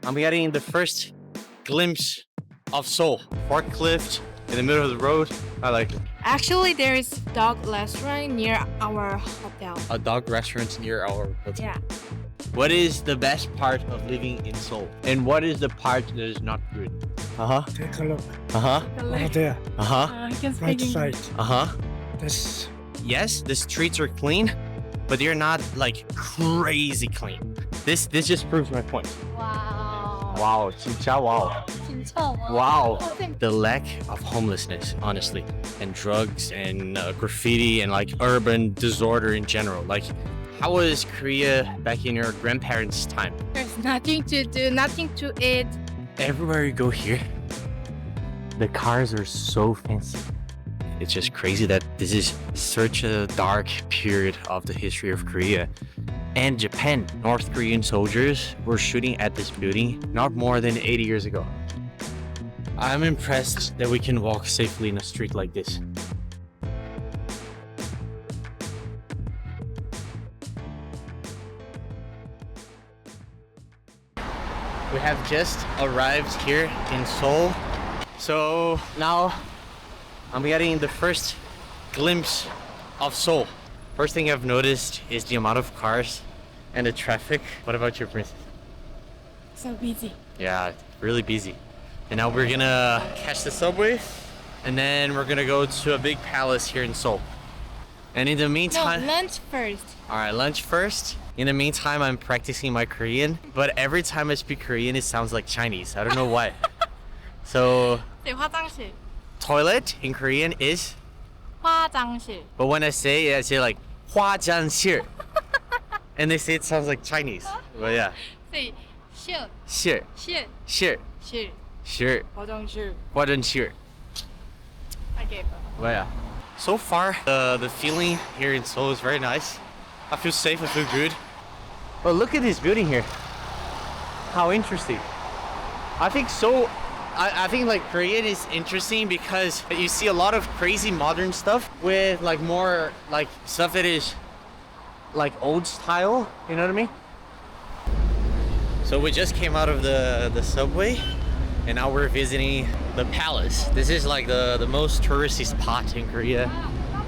I'm getting the first glimpse of Seoul. Forklift in the middle of the road. I like it. Actually, there is dog restaurant near our hotel. A dog restaurant near our hotel. Yeah. What is the best part of living in Seoul? And what is the part that is not good? Uh-huh. Take a look. Uh-huh. Over there, Uh-huh. I can speak right English. side. Uh-huh. This Yes, the streets are clean, but they're not like crazy clean. This just proves my point. Wow. Wow, 진짜 wow. 진짜 Wow. The lack of homelessness, honestly, and drugs and graffiti and like urban disorder in general. Like, how was Korea back in your grandparents' time? There's nothing to do, nothing to eat. Everywhere you go here, the cars are so fancy. It's just crazy that this is such a dark period of the history of Korea. And Japan, North Korean soldiers were shooting at this building not more than 80 years ago. I'm impressed that we can walk safely in a street like this. We have just arrived here in Seoul. So now I'm getting the first glimpse of Seoul. First thing I've noticed is the amount of cars and the traffic. What about your princess? So busy. Yeah, really busy. And now we're gonna catch the subway and then we're gonna go to a big palace here in Seoul. And in the No, meantime, lunch first. all right, lunch first. In the meantime, I'm practicing my Korean, but every time I speak Korean, it sounds like Chinese. I don't know why. So 네, 화장실. toilet in Korean is, 화장실. but when I say it, I say like 화장실. And they say it sounds like Chinese. But yeah. 네, 실. 실, 실. 실, 실. 실, 화장실. 화장실. Okay. But yeah. So far, the feeling here in Seoul is very nice. I feel safe, I feel good. But look at this building here. How interesting. I think so. I think like Korean is interesting because you see a lot of crazy modern stuff with like more like stuff that is like old style, you know what I mean? So we just came out of the subway and now we're visiting the palace. This is like the most touristy spot in Korea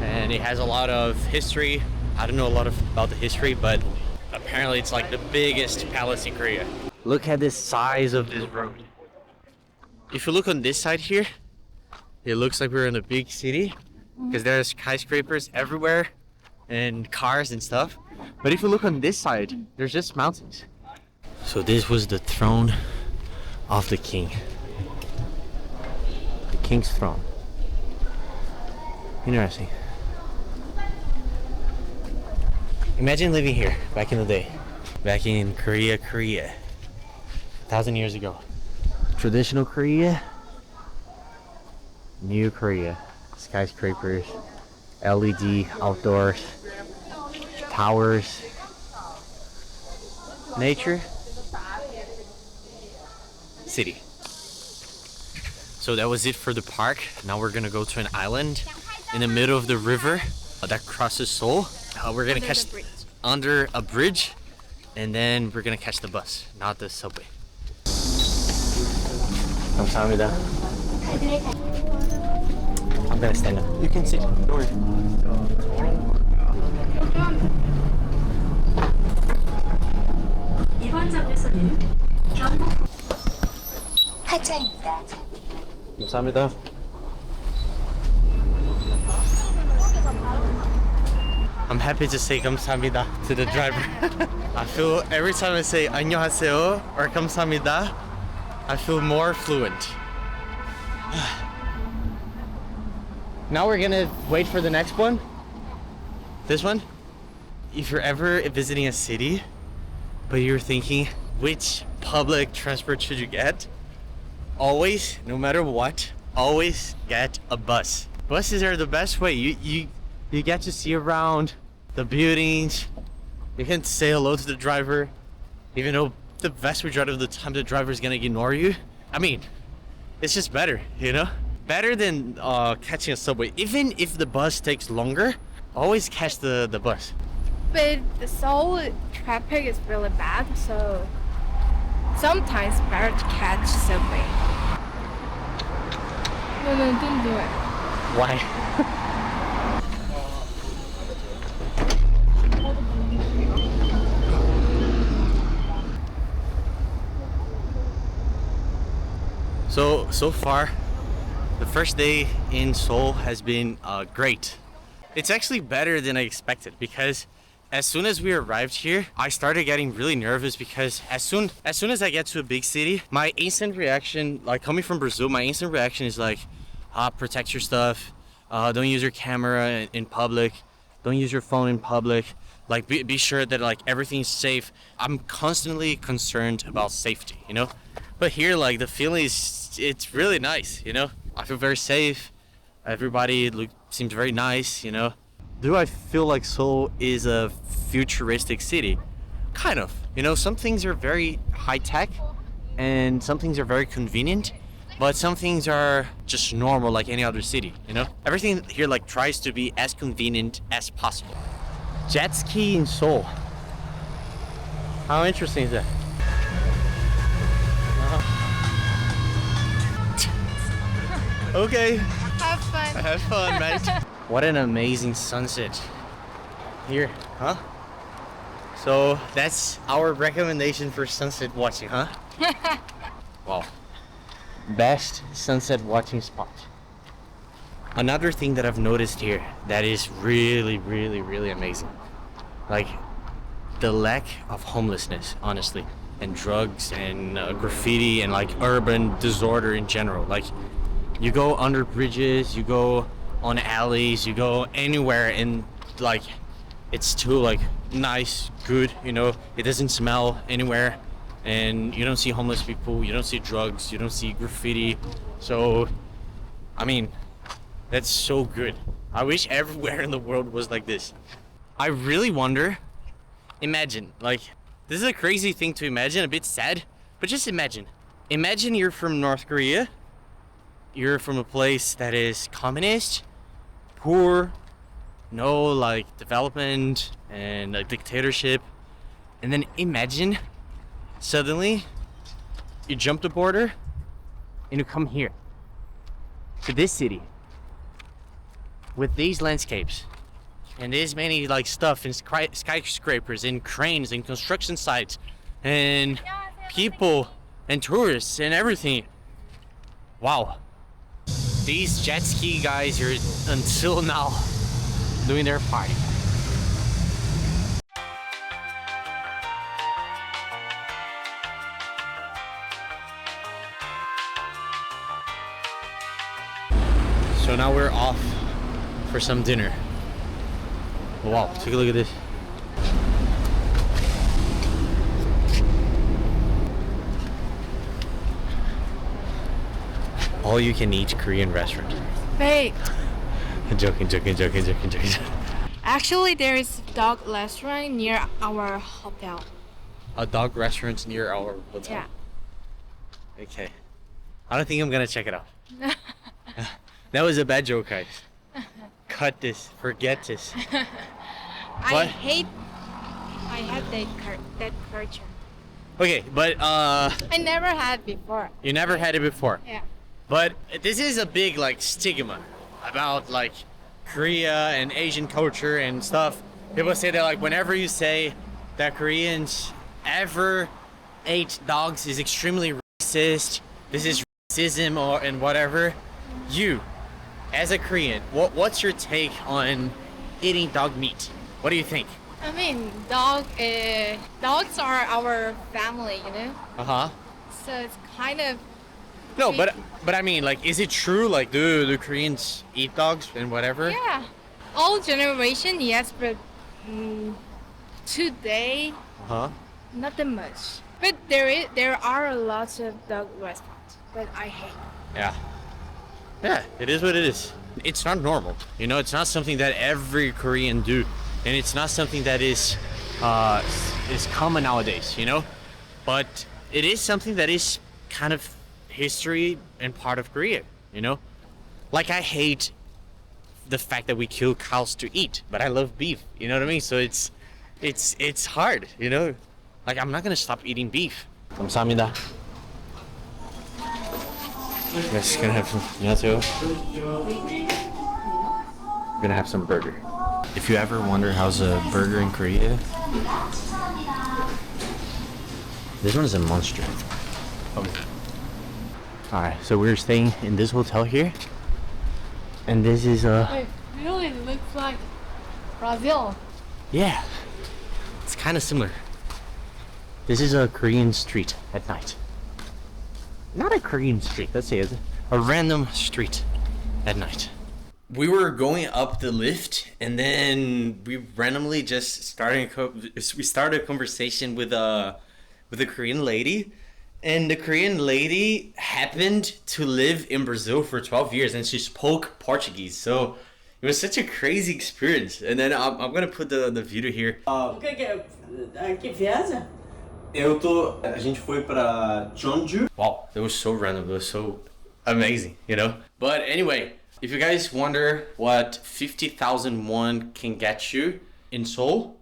and it has a lot of history. I don't know a lot about the history, but apparently it's like the biggest palace in Korea. Look at the size of this road. If you look on this side here, it looks like we're in a big city because there's skyscrapers everywhere and cars and stuff. But if you look on this side, there's just mountains. So this was the throne of the king. The king's throne. Interesting. Imagine living here back in the day. Back in Korea, 1,000 years ago. Traditional Korea, new Korea, skyscrapers, LED outdoors, towers, nature, city. So that was it for the park. Now we're gonna go to an island in the middle of the river that crosses Seoul. We're gonna catch under a bridge and then we're gonna catch the bus, not the subway. 감사합니다. I'm gonna stand up. You can sit. Don't worry. 이번 정류소는 경복궁 하차입니다. 감사합니다. I'm happy to say 감사합니다 to the driver. I feel every time I say 안녕하세요 or 감사합니다, I feel more fluent. Now we're gonna wait for the next one. This one. If you're ever visiting a city, but you're thinking which public transport should you get, always, no matter what, always get a bus. Buses are the best way. You get to see around the buildings. You can say hello to the driver, even though the vast majority of the time the driver is gonna ignore you. I mean, it's just better, you know? Better than catching a subway. Even if the bus takes longer, always catch the bus. But the Seoul traffic is really bad, so sometimes better to catch subway. No, no, don't do it. Why? So far, the first day in Seoul has been great. It's actually better than I expected because as soon as we arrived here, I started getting really nervous because as soon as I get to a big city, my instant reaction, like coming from Brazil, my instant reaction is like, protect your stuff, don't use your camera in public, don't use your phone in public, like be sure that like everything's safe. I'm constantly concerned about safety, you know? But here, like the feeling is, it's really nice, you know? I feel very safe. Everybody seems very nice, you know? Do I feel like Seoul is a futuristic city? Kind of. You know, some things are very high tech and some things are very convenient, but some things are just normal like any other city, you know? Everything here like tries to be as convenient as possible. Jet ski in Seoul. How interesting is that? Okay. Have fun. Have fun, mate. What an amazing sunset here, huh? So that's our recommendation for sunset watching, huh? Wow. Best sunset watching spot. Another thing that I've noticed here that is really, really, really amazing. Like the lack of homelessness, honestly, and drugs and graffiti and like urban disorder in general. Like you go under bridges, you go on alleys, you go anywhere and like it's too like nice, good, you know, it doesn't smell anywhere and you don't see homeless people, you don't see drugs, you don't see graffiti. So I mean, that's so good. I wish everywhere in the world was like this. I really wonder, imagine, like this is a crazy thing to imagine, a bit sad, but just imagine you're from North Korea. You're from a place that is communist, poor, no like development and a dictatorship. And then imagine suddenly you jump the border and you come here to this city with these landscapes and this many like stuff and skyscrapers and cranes and construction sites and people and tourists and everything. Wow. These jet ski guys are until now doing their party. So now we're off for some dinner. Wow, take a look at this. All you can eat Korean restaurant. Wait, Joking. actually there is dog restaurant near our hotel. A dog restaurant near our hotel. Yeah. Okay. I don't think I'm gonna check it out. That was a bad joke, guys. Cut this. Forget this. I What? hate that culture. Okay, but I never had before. you never had it before. Yeah. But this is a big like stigma about like Korea and Asian culture and stuff. People say that like whenever you say that Koreans ever ate dogs is extremely racist, this is racism or and whatever. You, as a Korean, what's your take on eating dog meat? What do you think? I mean, dogs are our family, you know. Uh-huh. So it's kind of No, but I mean, like, is it true? Like, do Koreans eat dogs and whatever? yeah. Old generation, yes, but today Uh-huh. not that much. But there are lots of dog restaurants, but I hate. Yeah. Yeah, it is what it is. It's not normal. You know, it's not something that every Korean do. And it's not something that is common nowadays, you know? But it is something that is kind of history and part of Korea, you know? Like I hate the fact that we kill cows to eat, but I love beef, you know what I mean? So it's hard, you know? Like I'm not gonna stop eating beef. 감사합니다. Yes, gonna have some. 안녕하세요. Gonna have some burger. If you ever wonder how's a burger in Korea, this one is a monster. Alright, so we're staying in this hotel here, and this is It really looks like Brazil. yeah, it's kind of similar. This is a Korean street at night. Not a Korean street, let's say it's a random street at night. We were going up the lift, and then we randomly just started a conversation with a Korean lady, and the Korean lady happened to live in Brazil for 12 years, and she spoke Portuguese. So it was such a crazy experience. And then I'm gonna put the video here. Que viaja? A gente foi pra Jeonju. Wow, that was so random. It was so amazing, you know? But anyway, if you guys wonder what 50,000 won can get you in Seoul,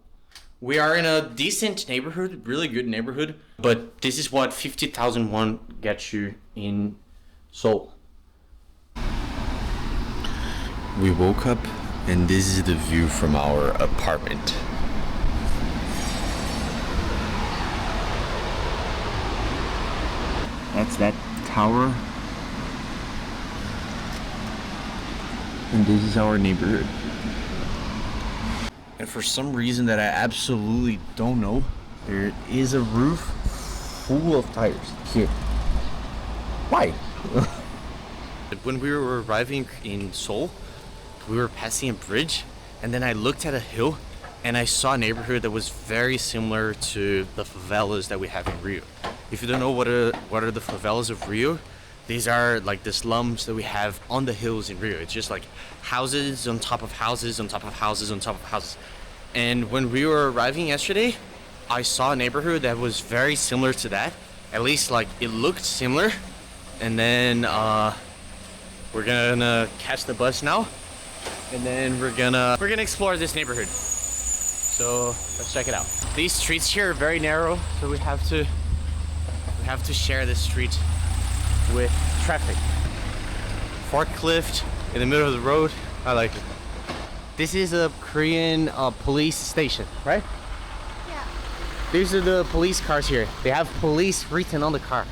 we are in a decent neighborhood, really good neighborhood. But this is what 50,000 won gets you in Seoul. We woke up and this is the view from our apartment. That's that tower. And this is our neighborhood. And for some reason that I absolutely don't know, there is a roof full of tires here. Why? When we were arriving in Seoul, we were passing a bridge, and then I looked at a hill and I saw a neighborhood that was very similar to the favelas that we have in Rio. If you don't know what are the favelas of Rio, these are like the slums that we have on the hills in Rio. It's just like houses on top of houses on top of houses on top of houses. And when we were arriving yesterday, I saw a neighborhood that was very similar to that. At least like it looked similar. And then we're gonna catch the bus now, and then we're gonna explore this neighborhood. So let's check it out. These streets here are very narrow, so we have to share this street with traffic. Forklift in the middle of the road. I like it. This is a Korean police station, right? Yeah. These are the police cars here. They have police written on the car,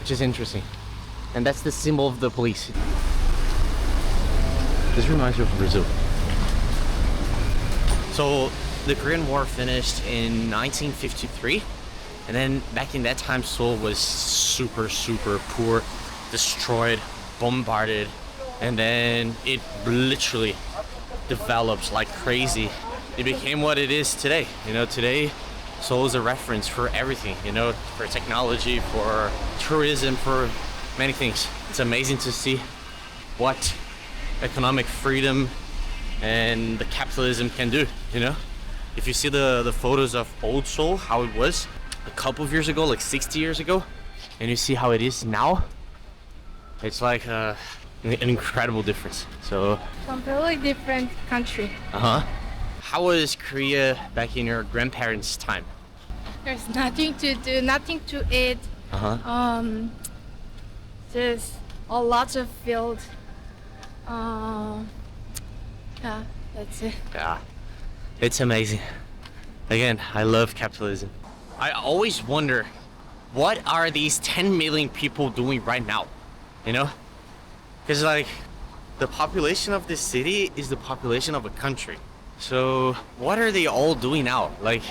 which is interesting. And that's the symbol of the police. This reminds me of Brazil. So the Korean War finished in 1953. And then back in that time, Seoul was super, super poor, destroyed, bombarded. And then it literally developed like crazy. It became what it is today. You know, today, Seoul is a reference for everything, you know, for technology, for tourism, for many things. It's amazing to see what economic freedom and the capitalism can do, you know? If you see the photos of old Seoul, how it was a couple of years ago, like 60 years ago, and you see how it is now, it's like an incredible difference. So Completely different country. how was Korea back in your grandparents' time? There's nothing to do, nothing to eat. Just a lot of field. Yeah, that's it. Yeah, it's amazing. Again, I love capitalism. I always wonder, what are these 10 million people doing right now? You know? Because like, the population of this city is the population of a country. So what are they all doing now? Like,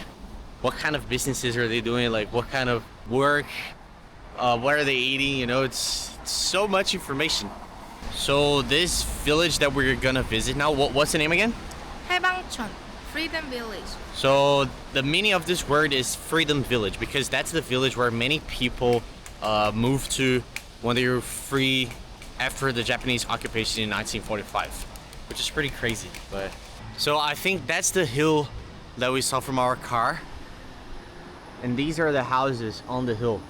what kind of businesses are they doing? Like, what kind of work? What are they eating? You know, it's so much information. So this village that we're gonna visit now, what's the name again? 해방촌, Freedom Village. So the meaning of this word is Freedom Village, because that's the village where many people moved to when they were free after the Japanese occupation in 1945, which is pretty crazy. But so I think that's the hill that we saw from our car, and these are the houses on the hill.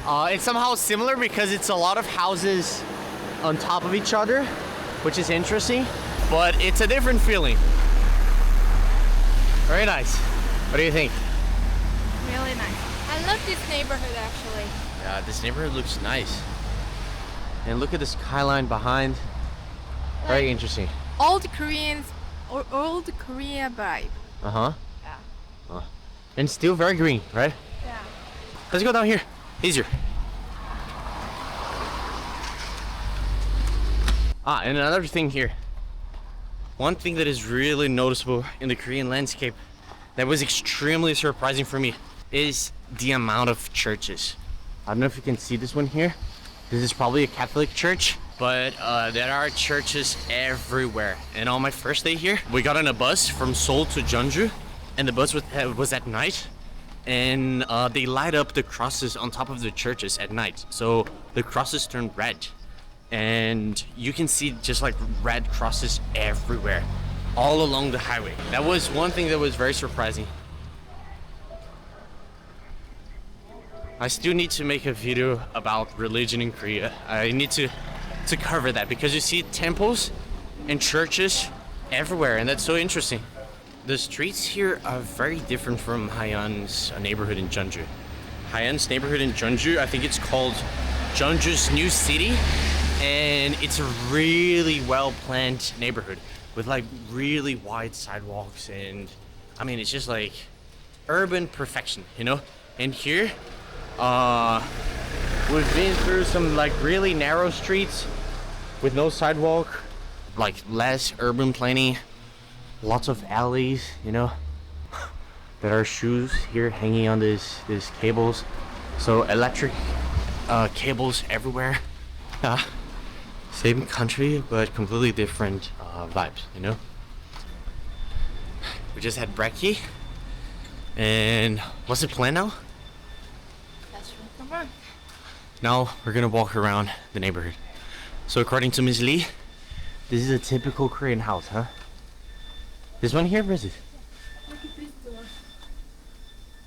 It's somehow similar because it's a lot of houses on top of each other, which is interesting, but it's a different feeling. Very nice. What do you think? this neighborhood actually. Yeah, this neighborhood looks nice. And look at the skyline behind. Very Like- interesting. Old Koreans or old Korea vibe. Uh-huh. Yeah. And still very green, right? Yeah. Let's go down here. Easier. And another thing here. One thing that is really noticeable in the Korean landscape that was extremely surprising for me is the amount of churches. I don't know if you can see this one here. This is probably a Catholic church, but there are churches everywhere. And on my first day here, we got on a bus from Seoul to Jeonju, and the bus was at night. And they light up the crosses on top of the churches at night. So the crosses turn red. And you can see just like red crosses everywhere, all along the highway. That was one thing that was very surprising. I still need to make a video about religion in Korea. I need to cover that because you see temples and churches everywhere, and that's so interesting. The streets here are very different from Haeun's neighborhood in Jeonju. Haeun's neighborhood in Jeonju, I think it's called Jeonju's New City, and it's a really well-planned neighborhood with like really wide sidewalks, and I mean it's just like urban perfection, you know? And here, we've been through some like really narrow streets with no sidewalk, like less urban planning, lots of alleys, you know. There are shoes here hanging on these cables, so electric cables everywhere. Same country but completely different vibes, you know. We just had brekkie, and what's the plan now? That's right. Now we're gonna walk around the neighborhood. So according to Ms. Lee, this is a typical Korean house, huh? This one here, where is it?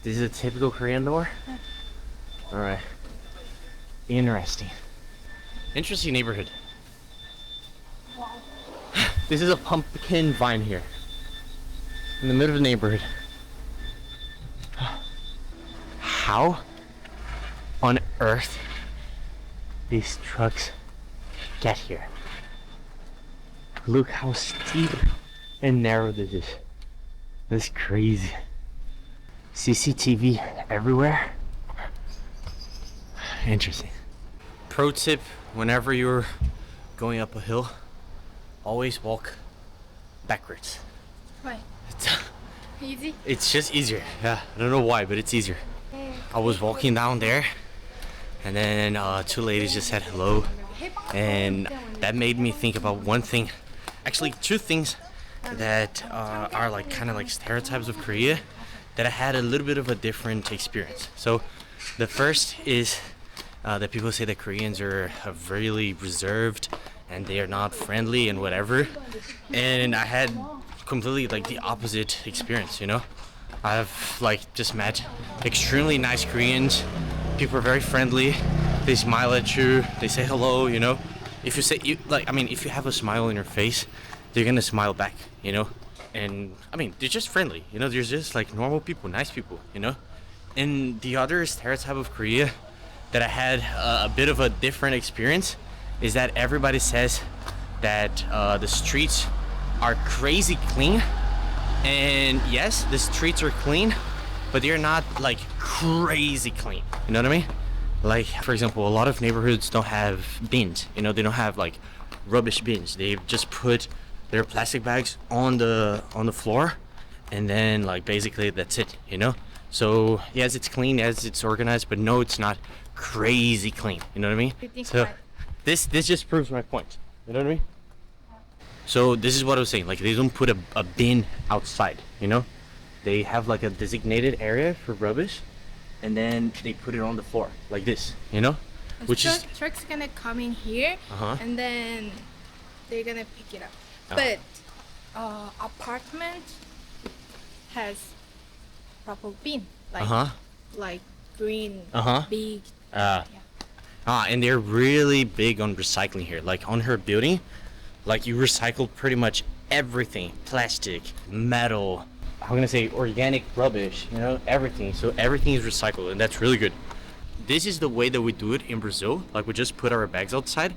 This is a typical Korean door? Alright. Interesting. Interesting neighborhood. This is a pumpkin vine here. In the middle of the neighborhood. How on earth these trucks get here? Look how steep and narrow this is. That's crazy. CCTV everywhere. Interesting. Pro tip, whenever you're going up a hill, always walk backwards. Why? Easy? It's just easier. Yeah, I don't know why, but it's easier. I was walking down there, and then two ladies just said hello, and that made me think about one thing. Actually, two things that are like kind of like stereotypes of Korea that I had a little bit of a different experience. So the first is that people say that Koreans are really reserved and they are not friendly and whatever, and I had completely like the opposite experience, you know. I've like just met extremely nice Koreans. People are very friendly, they smile at you, they say hello, you know. If you say if you have a smile on your face, they're gonna smile back, you know. And I mean, they're just friendly, you know. They're just like normal people, nice people, you know. And the other stereotype of Korea that I had a bit of a different experience is that everybody says that the streets are crazy clean. And yes, the streets are clean, but they're not like crazy clean, you know what I mean? Like, for example, a lot of neighborhoods don't have bins, you know. They don't have like rubbish bins. They just put their plastic bags on the floor, and then like basically that's it, you know. So yes, it's clean, yes, it's organized, but no, it's not crazy clean, you know what I mean? So this just proves my point, you know what I mean? So this is what I was saying, like they don't put a bin outside, you know. They have like a designated area for rubbish, and then they put it on the floor like this, you know. Which is truck's gonna come in here, and then they're gonna pick it up. But apartment has proper bin, like green, big. And they're really big on recycling here. Like on her building, like you recycle pretty much everything: plastic, metal, how can I say, organic rubbish, you know, everything. So everything is recycled, and that's really good. This is the way that we do it in Brazil. Like, we just put our bags outside,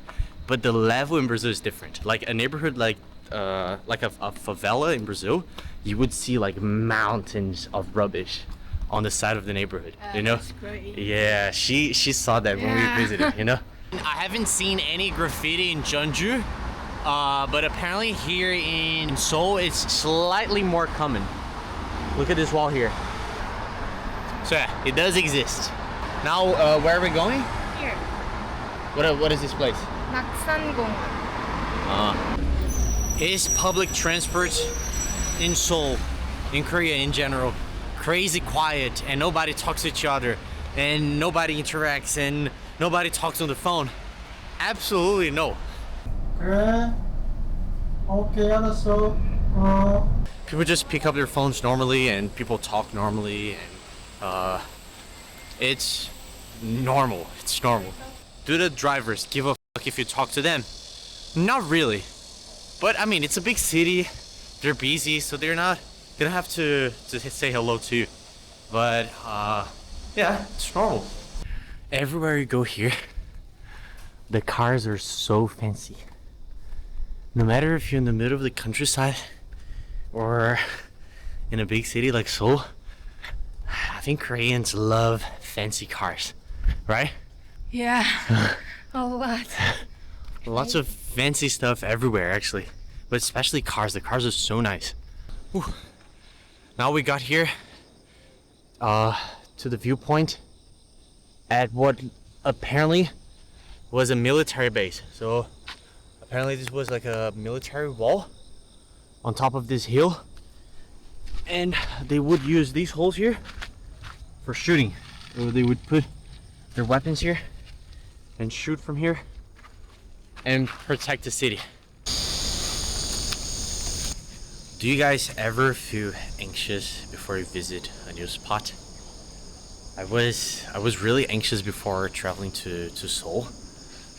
but the level in Brazil is different. Like a neighborhood like a favela in Brazil, you would see like mountains of rubbish on the side of the neighborhood, you know? That's great. Yeah, she saw that when we Yeah. visited, you know? I haven't seen any graffiti in Jeonju, but apparently here in Seoul it's slightly more common. Look at this wall here. So yeah, it does exist. Now, where are we going? Here, What is this place? Naksan-gong. Is public transport in Seoul, in Korea in general, crazy quiet, and nobody talks to each other, and nobody interacts, and nobody talks on the phone? Absolutely no. 그래. 오케이, 알았어. People just pick up their phones normally, and people talk normally, and it's normal. It's normal. Do the drivers give a fuck if you talk to them? Not really. But I mean, it's a big city. They're busy, so they don't have to say hello to you. But yeah, it's normal. Everywhere you go here, the cars are so fancy. No matter if you're in the middle of the countryside or in a big city like Seoul, I think Koreans love fancy cars, right? Yeah, a lot. Lots of fancy stuff everywhere, actually, but especially cars. The cars are so nice. Whew. Now we got here to the viewpoint at what apparently was a military base. So apparently this was like a military wall on top of this hill, and they would use these holes here for shooting. So they would put their weapons here and shoot from here and protect the city. Do you guys ever feel anxious before you visit a new spot? I was really anxious before traveling to Seoul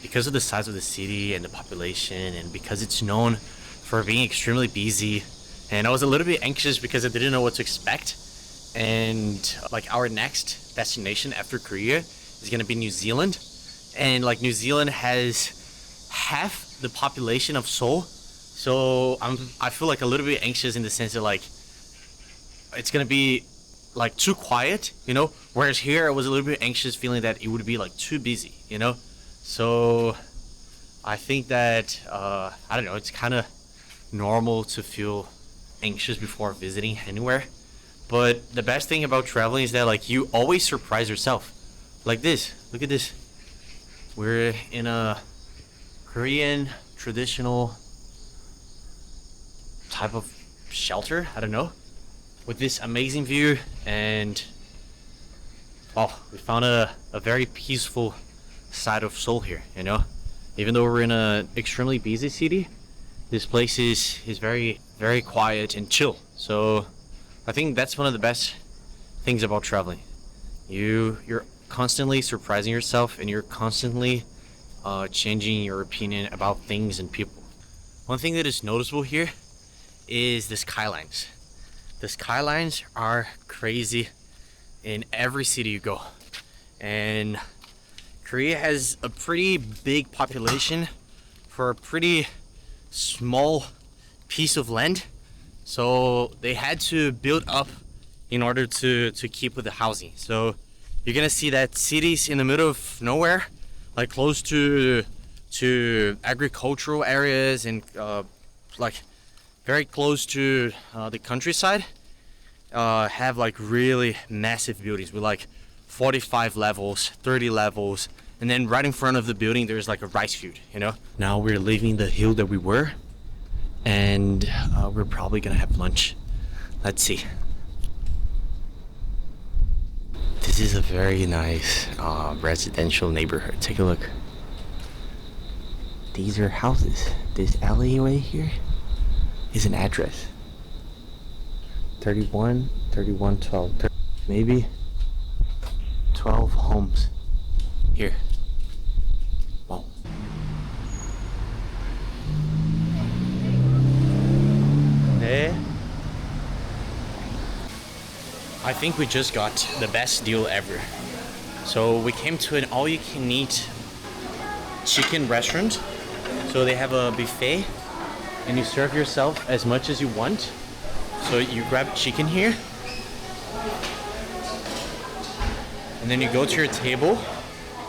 because of the size of the city and the population, and because it's known for being extremely busy. And I was a little bit anxious because I didn't know what to expect. And like, our next destination after Korea is gonna be New Zealand, and like, New Zealand has half the population of Seoul, so I feel like a little bit anxious in the sense that like it's gonna be like too quiet, you know, whereas here I was a little bit anxious, feeling that it would be like too busy, you know. So I think that I don't know, it's kind of normal to feel anxious before visiting anywhere, but the best thing about traveling is that like you always surprise yourself. Like this, look at this, we're in a Korean traditional type of shelter, I don't know, with this amazing view, and oh, we found a very peaceful side of Seoul here, you know. Even though we're in an extremely busy city, this place is very, very quiet and chill. So I think that's one of the best things about traveling. You're constantly surprising yourself, and you're constantly changing your opinion about things and people. One thing that is noticeable here is the skylines. The skylines are crazy in every city you go. And Korea has a pretty big population for a pretty small piece of land. So they had to build up in order to keep with the housing. So you're gonna see that cities in the middle of nowhere, like close to agricultural areas, and like very close to the countryside, have like really massive buildings with like 45 levels, 30 levels, and then right in front of the building there's like a rice field, you know. Now we're leaving the hill that we were, and we're probably gonna have lunch. Let's see. This is a very nice residential neighborhood. Take a look. These are houses. This alleyway here is an address. 31, 12, maybe 12 homes here. Wow. 네. think we just got the best deal ever. So we came to an all-you-can-eat chicken restaurant. So they have a buffet and you serve yourself as much as you want. So you grab chicken here and then you go to your table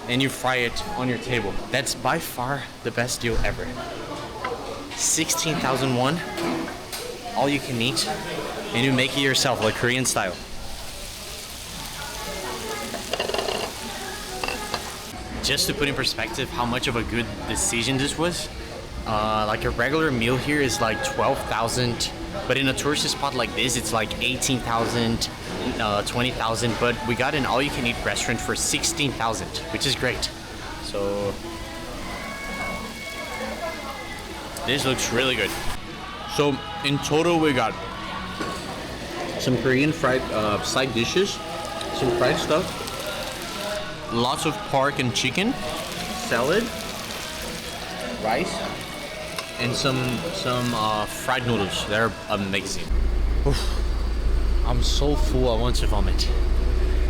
and you fry it on your table. That's by far the best deal ever. 16,000 won, all you can eat, and you make it yourself like Korean style. Just to put in perspective how much of a good decision this was, like a regular meal here is like 12,000, but in a tourist spot like this, it's like 18,000, 20,000, but we got an all-you-can-eat restaurant for 16,000, which is great. So this looks really good. So in total, we got some Korean fried side dishes, some fried stuff, lots of pork and chicken, salad, rice, and some fried noodles. They're amazing. Oof. I'm so full, I want to vomit.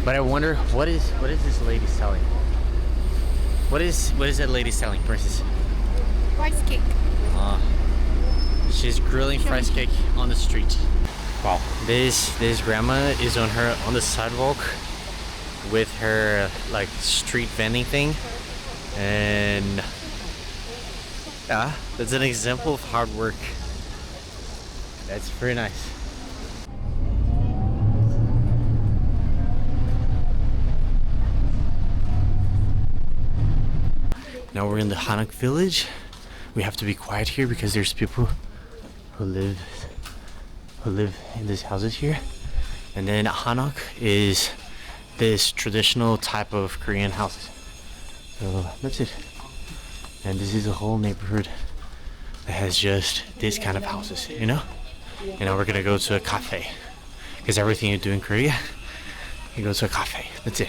But I wonder what is this lady selling? What is that lady selling, Princess? Rice cake. She's grilling rice cake on the street. Wow, this grandma is on the sidewalk with her like street vending thing, and yeah, that's an example of hard work. That's pretty nice. Now we're in the Hanok village. We have to be quiet here because there's people who live in these houses here. And then Hanok is this traditional type of Korean houses. So that's it. And this is a whole neighborhood that has just this kind of houses, you know? And now we're gonna go to a cafe. Because everything you do in Korea, you go to a cafe. That's it.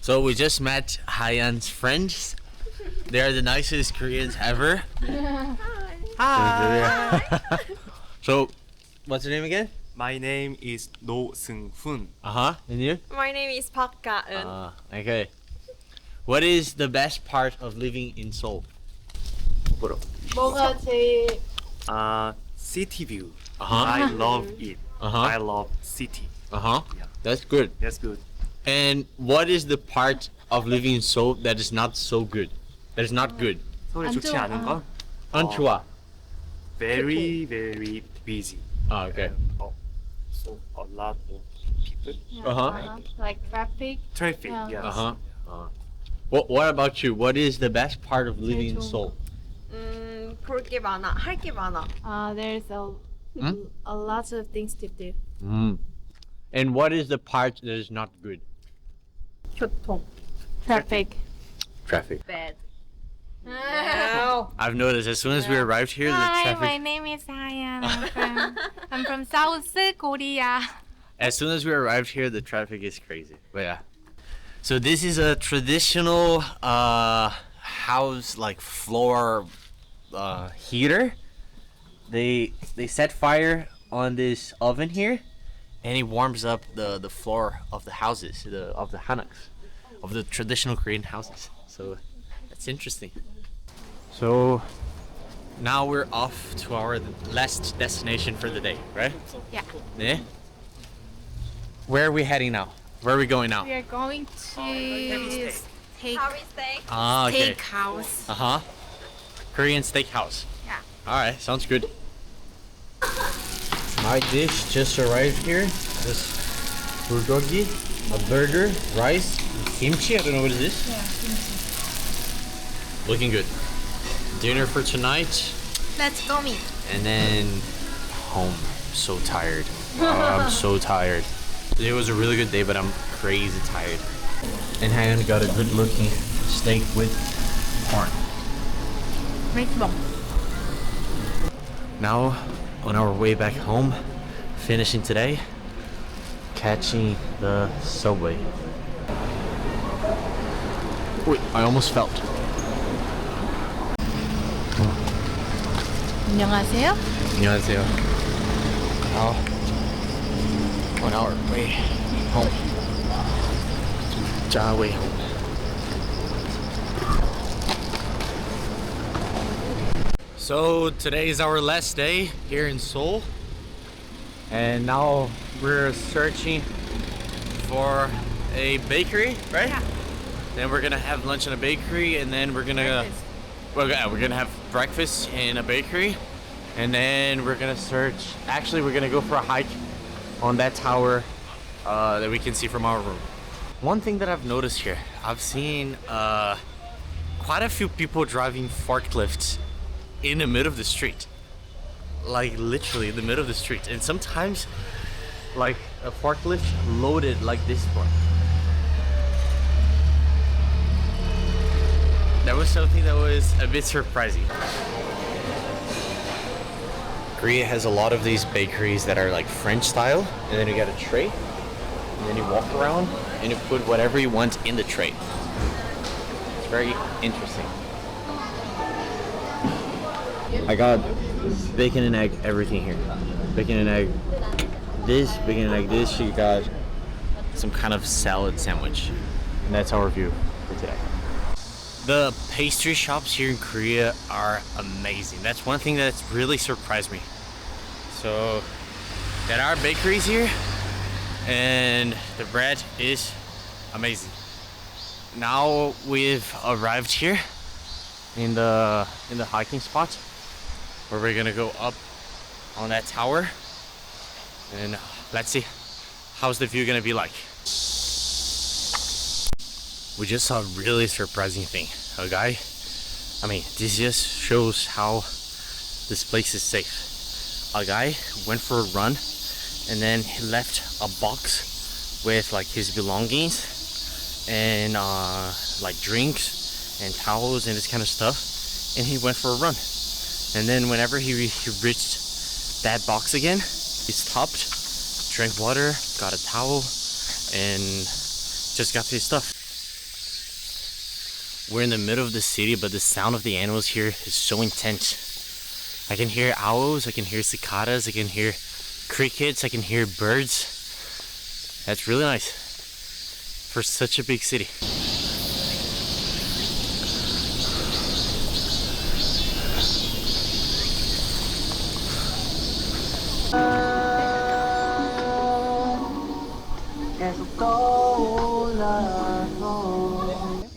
So we just met Hayan's friends. They are the nicest Koreans ever. Hi. So, what's your name again? My name is No Seung-hoon. Uh-huh. And you? My name is Park Ga-eun. Okay. What is the best part of living in Seoul? 뭐가 제일 City view. Uh-huh. I love it. Uh-huh. I love city. Uh-huh. Yeah. That's good. That's good. And what is the part of living in Seoul that is not so good? That is not good? 서울이 안 좋지 좋아. 않은 건 안 좋아. very very busy. Okay. So a lot of people. Uh-huh. like traffic. Traffic. Yeah. Yes. Uh-huh. What about you? What is the best part of living in Seoul? 볼 게 많아, 할 게 많아. There's a lot of things to do. And what is the part that is not good? 교통. Traffic. Traffic. Bad. I've noticed as soon as we arrived here, the Hi, traffic. my name is Hayan. I'm from South Korea. As soon as we arrived here, the traffic is crazy. But yeah. So this is a traditional house, like floor heater. They set fire on this oven here, and it warms up the floor of the houses, of the hanoks, of the traditional Korean houses. So that's interesting. So now we're off to our last destination for the day, right? Yeah. Yeah. Where are we heading now? Where are we going now? We are going to steak How is steak? Ah, okay. steakhouse. Uh-huh. Korean steakhouse. Yeah. Alright, sounds good. My dish just arrived here. This bulgogi, a burger, rice, kimchi. I don't know what it is. Yeah, Looking good. Dinner for tonight, let's go meet. and then home. So tired. I'm so tired. Today was a really good day, but I'm crazy tired. And Hayan got a good looking steak with corn. 맛있어. Now, on our way back home, finishing today, catching the subway. Wait, I almost felt. 안녕하세요. 안녕하세요. Now, on our way home. Our way home. So today is our last day here in Seoul, and now we're searching for a bakery, right? Yeah. Then we're gonna have lunch in a bakery, and then we're gonna we're gonna have breakfast in a bakery, and then we're gonna search. Actually, we're gonna go for a hike on that tower that we can see from our room. One thing that I've noticed here, I've seen quite a few people driving forklifts in the middle of the street, like literally in the middle of the street, and sometimes like a forklift loaded like this one. That was something that was a bit surprising. Korea has a lot of these bakeries that are like French style, and then you got a tray, and then you walk around and you put whatever you want in the tray. It's very interesting. I got bacon and egg, everything here. Bacon and egg this, bacon and egg this. She got some kind of salad sandwich. And that's our view for today. The pastry shops here in Korea are amazing. That's one thing that's really surprised me. So there are bakeries here, and the bread is amazing. Now we've arrived here in the hiking spot, where we're gonna go up on that tower, and let's see how's the view gonna be like. We just saw a really surprising thing. A guy, I mean, this just shows how this place is safe. A guy went for a run, and then he left a box with like his belongings and like drinks and towels and this kind of stuff, and he went for a run. And then whenever he reached that box again, he stopped, drank water, got a towel, and just got his stuff. We're in the middle of the city, but the sound of the animals here is so intense. I can hear owls, I can hear cicadas, I can hear crickets, I can hear birds. That's really nice for such a big city.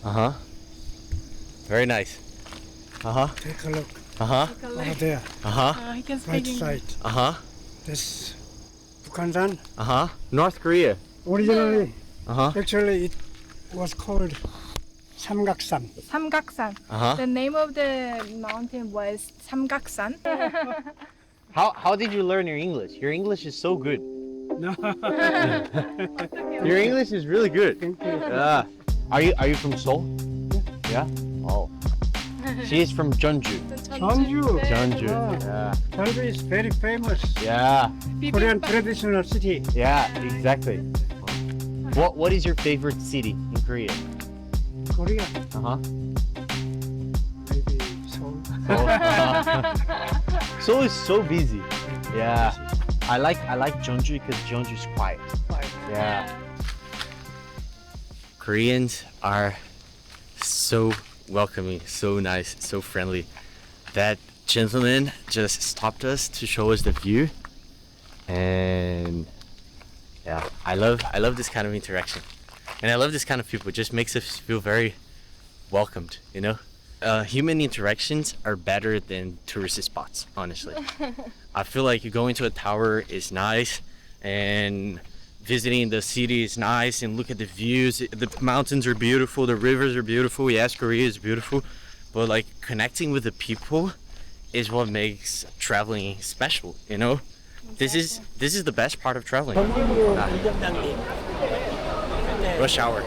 Uh-huh. Very nice. Uh-huh. Take a look. Uh-huh. Over there. Uh-huh. He can Right speak English. side. Uh-huh. This Bukhansan. Uh-huh. North Korea. Originally, Uh-huh. actually, it was called Samgaksan. Samgaksan. Uh-huh. The name of the mountain was Samgaksan. How did you learn your English? Your English is so good. No. Your English is really good. Thank you. Yeah. Are you from Seoul? Yeah. Oh. She is from Jeonju. Jeonju. Jeonju. Ah. Yeah. Jeonju is very famous Yeah. Korean traditional city. Yeah. Exactly. What is your favorite city in Korea? Korea, Uh-huh. maybe Seoul. Seoul is so busy. Yeah. I like Jeonju because Jeonju is quiet. Yeah. Koreans are so welcoming, so nice, so friendly. That gentleman just stopped us to show us the view, and yeah, I love this kind of interaction, and I love this kind of people. It just makes us feel very welcomed, you know. Human interactions are better than tourist spots, honestly. I feel like going to a tower is nice, and visiting the city is nice, and look at the views. The mountains are beautiful, the rivers are beautiful. Yes, Korea is beautiful, but like connecting with the people is what makes traveling special, you know. This is the best part of traveling. Rush hour.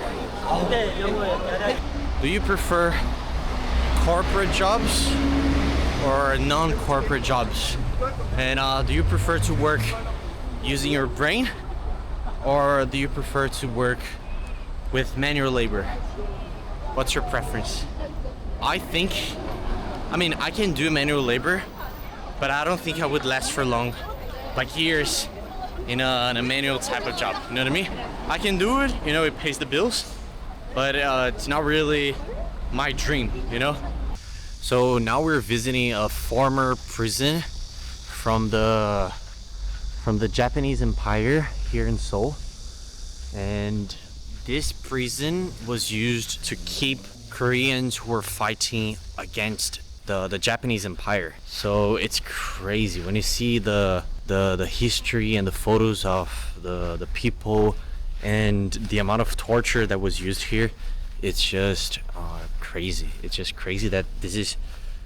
Do you prefer corporate jobs or non-corporate jobs? And do you prefer to work using your brain, or do you prefer to work with manual labor? What's your preference? I mean, I can do manual labor, but I don't think I would last for long, like years, in a manual type of job. You know what I mean? I can do it, you know, it pays the bills, but it's not really my dream, you know? So now we're visiting a former prison from the Japanese Empire here in Seoul. And this prison was used to keep Koreans who were fighting against the Japanese Empire. So it's crazy when you see the history and the photos of the people and the amount of torture that was used here. It's just crazy. It's just crazy that this is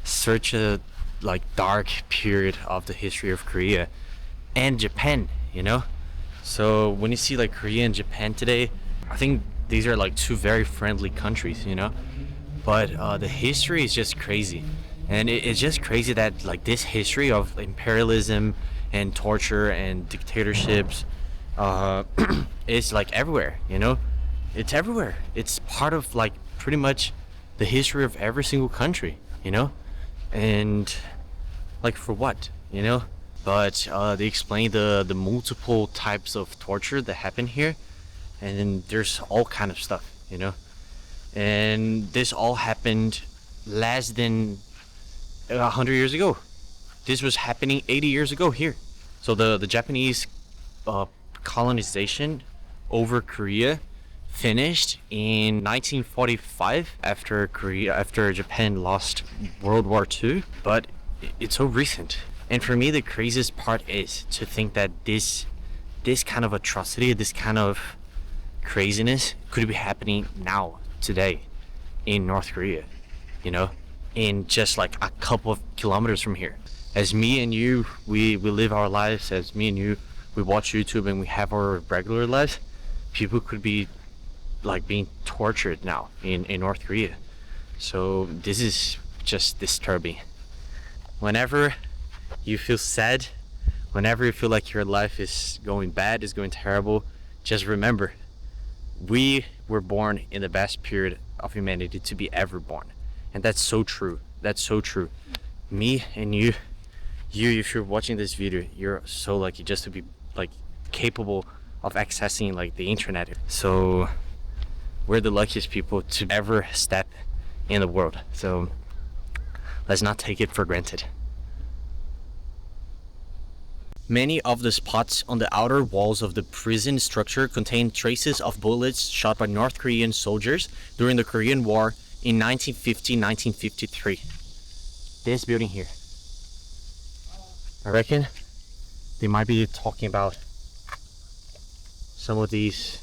such a like dark period of the history of Korea and Japan, you know? So when you see like Korea and Japan today, I think these are like two very friendly countries, you know? But the history is just crazy. And it's just crazy that like this history of imperialism and torture and dictatorships is like everywhere, you know? It's everywhere. It's part of like pretty much the history of every single country, you know? And like for what, you know? But they explain the multiple types of torture that happen here, and then there's all kind of stuff, you know? And this all happened less than 100 years ago. This was happening 80 years ago here. So the Japanese colonization over Korea finished in 1945 after Japan lost World War II, but it's so recent. And for me, the craziest part is to think that this kind of atrocity, this kind of craziness could be happening now, today, in North Korea, you know, in just like a couple of kilometers from here. As me and you, we live our lives, as me and you, we watch YouTube and we have our regular lives, people could be like being tortured now in North Korea. So this is just disturbing. Whenever you feel sad, whenever you feel like your life is going bad, is going terrible, just remember, we were born in the best period of humanity to be ever born. And that's so true. That's so true. Me and you, if you're watching this video, you're so lucky just to be like capable of accessing like the internet. So we're the luckiest people to ever step in the world. So let's not take it for granted. Many of the spots on the outer walls of the prison structure contain traces of bullets shot by North Korean soldiers during the Korean War in 1950-1953. This building here, I reckon they might be talking about some of these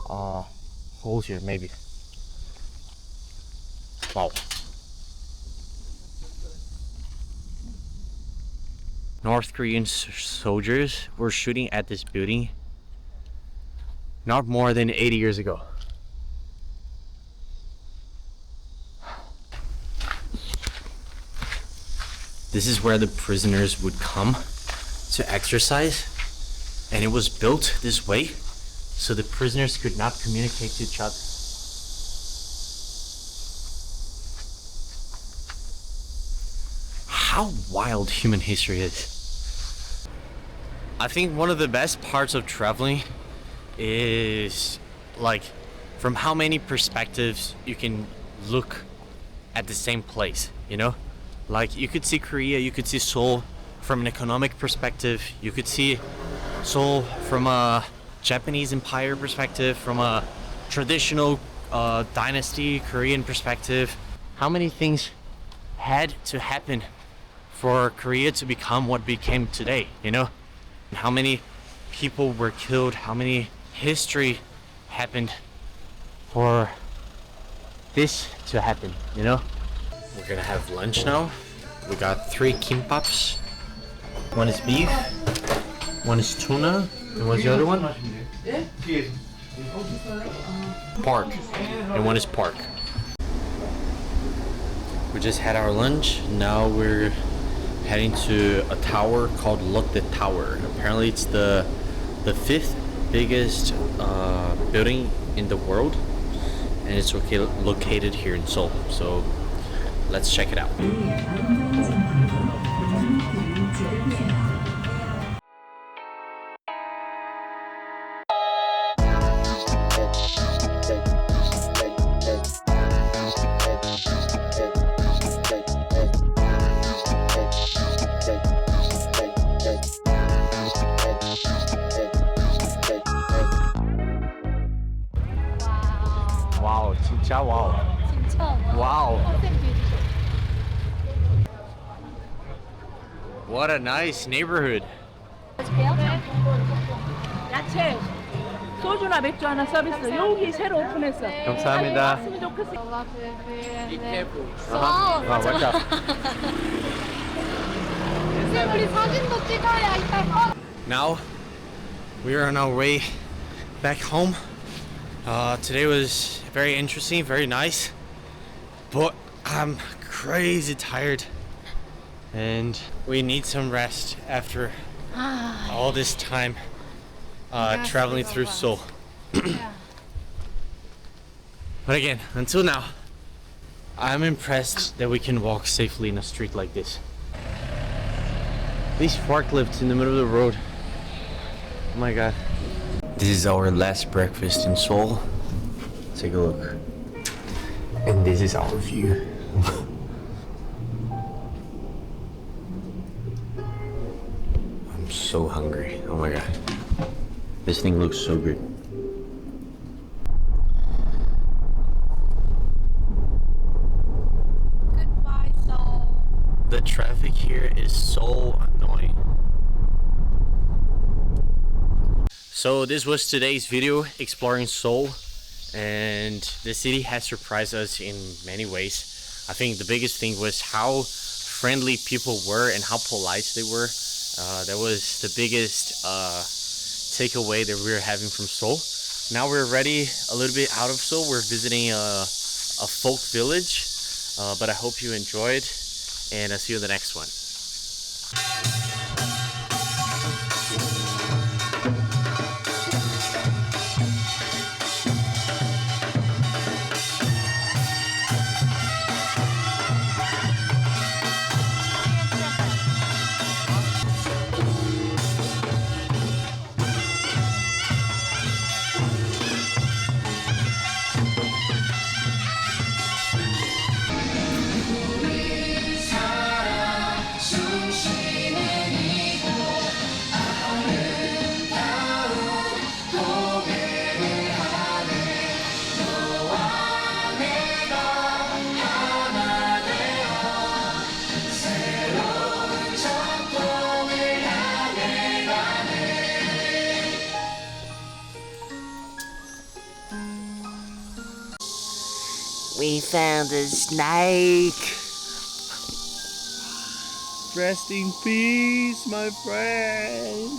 holes here, maybe. Wow. North Korean soldiers were shooting at this building not more than 80 years ago. This is where the prisoners would come to exercise, and it was built this way so the prisoners could not communicate to each other. How wild human history is. I think one of the best parts of traveling is like from how many perspectives you can look at the same place, you know? Like you could see Korea, you could see Seoul from an economic perspective, you could see Seoul from a Japanese Empire perspective, from a traditional dynasty Korean perspective. How many things had to happen for Korea to become what became today, you know? How many people were killed, how many history happened for this to happen, you know? We're gonna have lunch now. We got 3 kimbaps. One is beef, one is tuna, and what's the other one? Pork, and one is pork. We just had our lunch. Now we're heading to a tower called Lotte Tower. Apparently it's the 5th biggest building in the world, and it's located here in Seoul. So let's check it out. 와우, 진짜 와우. 진짜 와우. 어텐티크. What a nice neighborhood. 야채 소주나 맥주 하나 서비스 여기 새로 오픈했어. 감사합니다. 왔으면 좋겠어. 아, 맞다. 쌤 우리 사진도 찍어야 이따. Now we are on our way back home. Today was very interesting, very nice, but I'm crazy tired and we need some rest after all this time traveling through Seoul. But again, until now, I'm impressed that we can walk safely in a street like this. These forklifts in the middle of the road. Oh my god. This is our last breakfast in Seoul. Take a look. And this is our view. I'm so hungry. Oh my god. This thing looks so good. Goodbye, Seoul. The traffic here is so annoying. So this was today's video exploring Seoul, and the city has surprised us in many ways. I think the biggest thing was how friendly people were and how polite they were. That was the biggest takeaway that we were having from Seoul. Now we're already a little bit out of Seoul. We're visiting a folk village, but I hope you enjoyed, and I'll see you in the next one. We found a snake. Rest in peace, my friend.